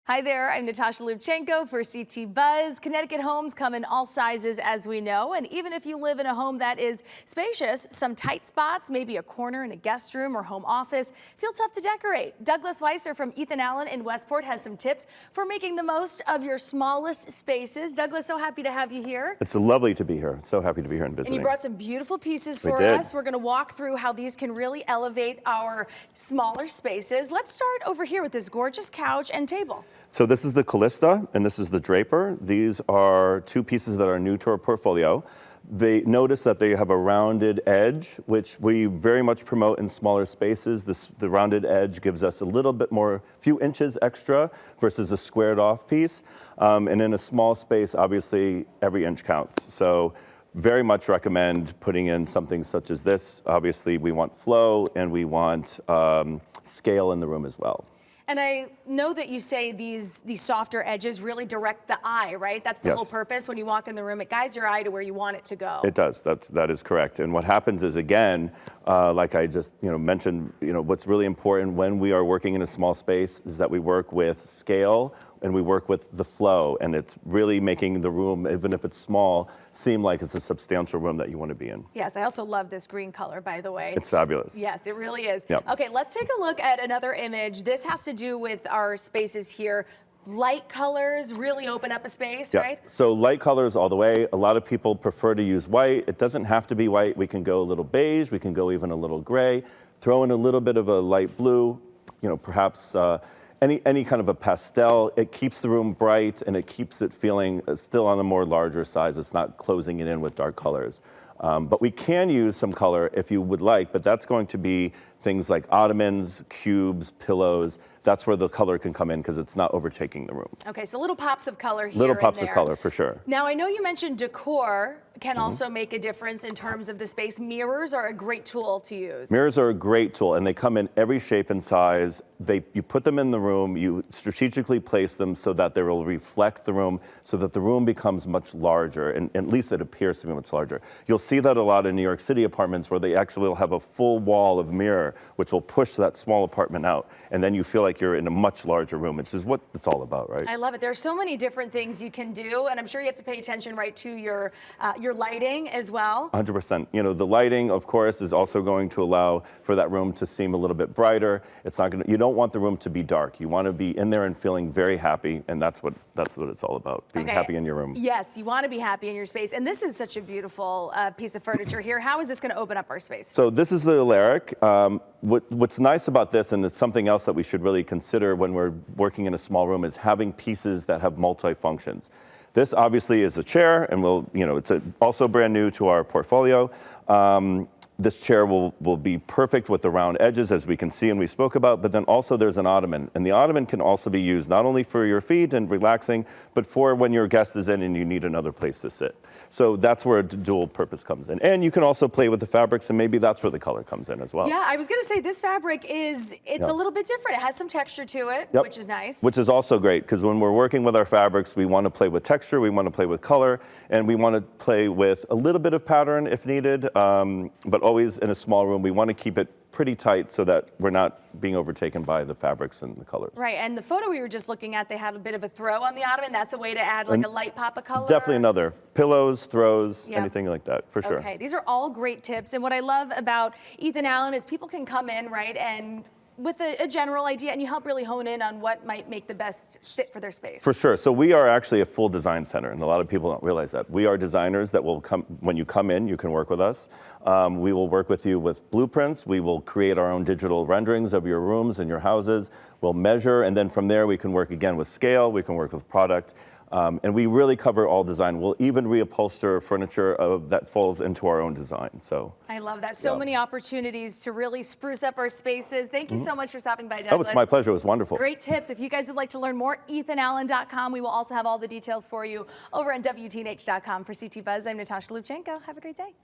Hi there, I'm Natasha Lubchenko for CT Buzz. Connecticut homes come in all sizes, as we know, and even if you live in a home that is spacious, some tight spots, maybe a corner in a guest room or home office, feel tough to decorate. Douglas Weiser from Ethan Allen in Westport has some tips for making the most of your smallest spaces. Douglas, so happy to have you here. It's lovely to be here. So happy to be here and visiting. And you brought some beautiful pieces for us. We're going to walk through how these can really elevate our smaller spaces. Let's start over here with this gorgeous couch and table. So this is the Callista and this is the Draper. These are two pieces that are new to our portfolio. They notice that they have a rounded edge, which we very much promote in smaller spaces. The rounded edge gives us a little bit more, few inches extra versus a squared off piece. And in a small space, obviously every inch counts. So very much recommend putting in something such as this. Obviously we want flow and we want scale in the room as well. And I know that you say these softer edges really direct the eye, right? That's the whole purpose. When you walk in the room, it guides your eye to where you want it to go. It does. That is correct. And what happens is, again, like I just mentioned, what's really important when we are working in a small space is that we work with scale and we work with the flow, and it's really making the room, even if it's small, seem like it's a substantial room that you want to be in. Yes, I also love this green color, by the way. It's fabulous. Yes, it really is. Yep. Okay, let's take a look at another image. This has to do with our spaces here. Light colors really open up a space, right? So light colors all the way. A lot of people prefer to use white. It doesn't have to be white. We can go a little beige. We can go even a little gray. Throw in a little bit of a light blue, perhaps any kind of a pastel. It keeps the room bright and it keeps it feeling still on a more larger size. It's not closing it in with dark colors. But we can use some color if you would like, but that's going to be things like ottomans, cubes, pillows. That's where the color can come in because it's not overtaking the room. Okay, so little pops of color here. Little pops of color, for sure. Now, I know you mentioned decor can also make a difference in terms of the space. Mirrors are a great tool to use. Mirrors are a great tool, and they come in every shape and size. You put them in the room, you strategically place them so that they will reflect the room, so that the room becomes much larger, and at least it appears to be much larger. You'll see that a lot in New York City apartments where they actually will have a full wall of mirror, which will push that small apartment out, and then you feel like you're in a much larger room. It's just what it's all about, right? I love it. There are so many different things you can do, and I'm sure you have to pay attention, right, to your lighting as well. 100%. The lighting, of course, is also going to allow for that room to seem a little bit brighter. It's not going to. You don't want the room to be dark. You want to be in there and feeling very happy, and that's what it's all about. Being happy in your room. Yes, you want to be happy in your space, and this is such a beautiful piece of furniture here. How is this going to open up our space? So this is the Alaric. What's nice about this, and it's something else that we should really consider when we're working in a small room, is having pieces that have multi-functions. This obviously is a chair, and it's also brand new to our portfolio. This chair will be perfect with the round edges, as we can see and we spoke about, but then also there's an ottoman. And the ottoman can also be used not only for your feet and relaxing, but for when your guest is in and you need another place to sit. So that's where a dual purpose comes in. And you can also play with the fabrics, and maybe that's where the color comes in as well. Yeah, I was going to say this fabric it's a little bit different. It has some texture to it, which is nice. Which is also great, because when we're working with our fabrics, we want to play with texture, we want to play with color, and we want to play with a little bit of pattern if needed, but always in a small room, we want to keep it pretty tight so that we're not being overtaken by the fabrics and the colors. Right, and the photo we were just looking at, they had a bit of a throw on the ottoman. That's a way to add like a light pop of color. Definitely another. Pillows, throws, anything like that, for sure. Okay, these are all great tips. And what I love about Ethan Allen is people can come in, right, and with a general idea, and you help really hone in on what might make the best fit for their space. For sure. So we are actually a full design center, and a lot of people don't realize that. We are designers that will come, when you come in, you can work with us. We will work with you with blueprints. We will create our own digital renderings of your rooms and your houses. We'll measure, and then from there we can work again with scale, we can work with product. And we really cover all design. We'll even reupholster furniture that falls into our own design. So I love that. So many opportunities to really spruce up our spaces. Thank you so much for stopping by, Douglas. Oh, it's my pleasure. It was wonderful. Great tips. If you guys would like to learn more, ethanallen.com. We will also have all the details for you over on WTNH.com. For CT Buzz, I'm Natasha Lubchenko. Have a great day.